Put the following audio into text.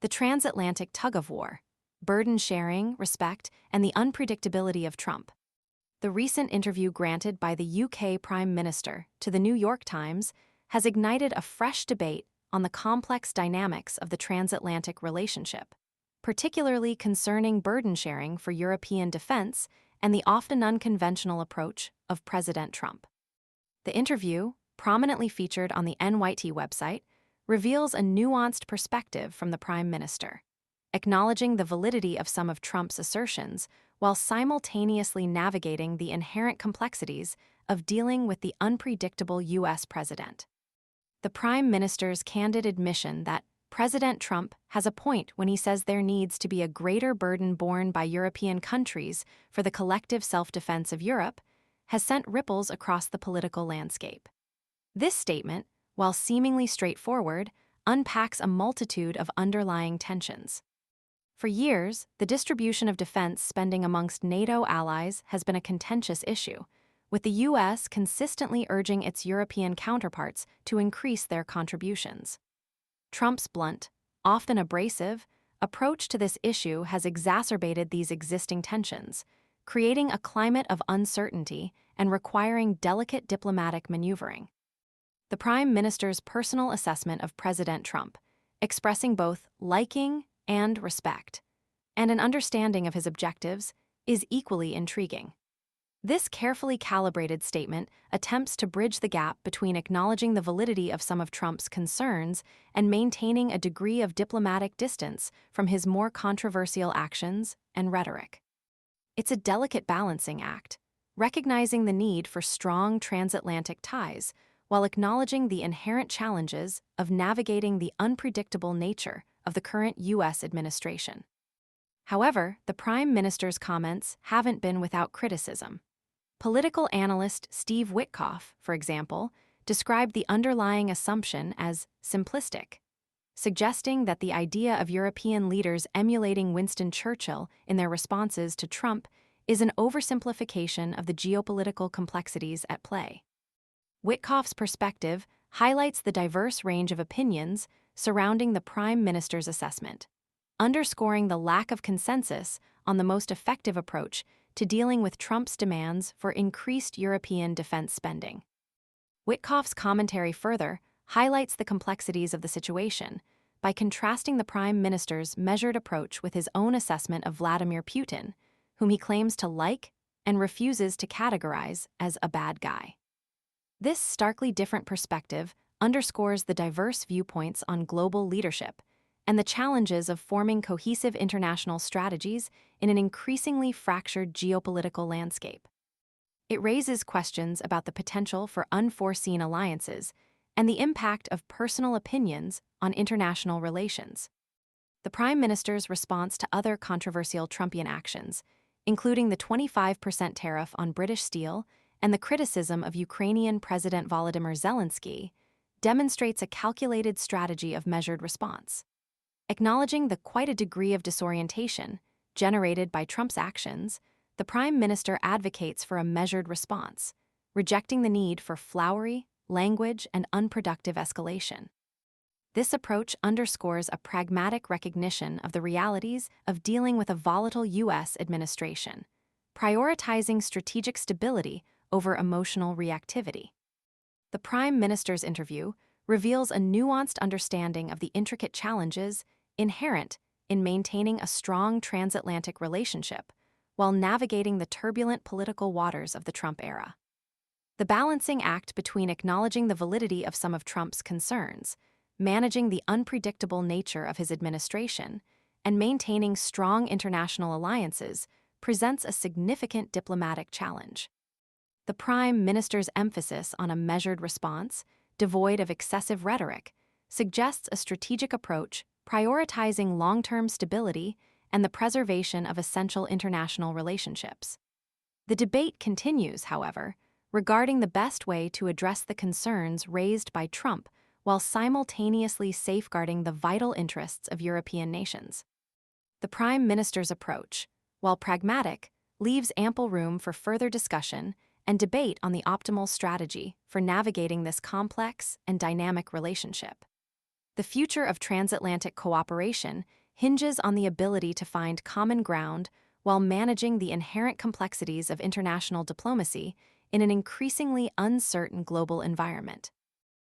The transatlantic tug-of-war, burden sharing, respect, and the unpredictability of Trump. The recent interview granted by the UK Prime Minister to the New York Times has ignited a fresh debate on the complex dynamics of the transatlantic relationship, particularly concerning burden sharing for European defense and the often unconventional approach of President Trump. The interview, prominently featured on the NYT website, reveals a nuanced perspective from the Prime Minister, acknowledging the validity of some of Trump's assertions while simultaneously navigating the inherent complexities of dealing with the unpredictable U.S. president. The Prime Minister's candid admission that President Trump has a point when he says there needs to be a greater burden borne by European countries for the collective self-defense of Europe has sent ripples across the political landscape. This statement, while seemingly straightforward, unpacks a multitude of underlying tensions. For years, the distribution of defense spending amongst NATO allies has been a contentious issue, with the U.S. consistently urging its European counterparts to increase their contributions. Trump's blunt, often abrasive, approach to this issue has exacerbated these existing tensions, creating a climate of uncertainty and requiring delicate diplomatic maneuvering. The Prime Minister's personal assessment of President Trump, expressing both liking and respect, and an understanding of his objectives, is equally intriguing. This carefully calibrated statement attempts to bridge the gap between acknowledging the validity of some of Trump's concerns and maintaining a degree of diplomatic distance from his more controversial actions and rhetoric. It's a delicate balancing act, recognizing the need for strong transatlantic ties while acknowledging the inherent challenges of navigating the unpredictable nature of the current U.S. administration. However, the Prime Minister's comments haven't been without criticism. Political analyst Steve Witkoff, for example, described the underlying assumption as simplistic, suggesting that the idea of European leaders emulating Winston Churchill in their responses to Trump is an oversimplification of the geopolitical complexities at play. Witkoff's perspective highlights the diverse range of opinions surrounding the Prime Minister's assessment, underscoring the lack of consensus on the most effective approach to dealing with Trump's demands for increased European defense spending. Witkoff's commentary further highlights the complexities of the situation by contrasting the Prime Minister's measured approach with his own assessment of Vladimir Putin, whom he claims to like and refuses to categorize as a bad guy. This starkly different perspective underscores the diverse viewpoints on global leadership and the challenges of forming cohesive international strategies in an increasingly fractured geopolitical landscape. It raises questions about the potential for unforeseen alliances and the impact of personal opinions on international relations. The Prime Minister's response to other controversial Trumpian actions, including the 25% tariff on British steel and the criticism of Ukrainian President Volodymyr Zelenskyy, demonstrates a calculated strategy of measured response. Acknowledging the quite a degree of disorientation generated by Trump's actions, the Prime Minister advocates for a measured response, rejecting the need for flowery language and unproductive escalation. This approach underscores a pragmatic recognition of the realities of dealing with a volatile U.S. administration, prioritizing strategic stability over emotional reactivity. The Prime Minister's interview reveals a nuanced understanding of the intricate challenges inherent in maintaining a strong transatlantic relationship while navigating the turbulent political waters of the Trump era. The balancing act between acknowledging the validity of some of Trump's concerns, managing the unpredictable nature of his administration, and maintaining strong international alliances presents a significant diplomatic challenge. The Prime Minister's emphasis on a measured response, devoid of excessive rhetoric, suggests a strategic approach prioritizing long-term stability and the preservation of essential international relationships. The debate continues, however, regarding the best way to address the concerns raised by Trump while simultaneously safeguarding the vital interests of European nations. The Prime Minister's approach, while pragmatic, leaves ample room for further discussion and debate on the optimal strategy for navigating this complex and dynamic relationship. The future of transatlantic cooperation hinges on the ability to find common ground while managing the inherent complexities of international diplomacy in an increasingly uncertain global environment.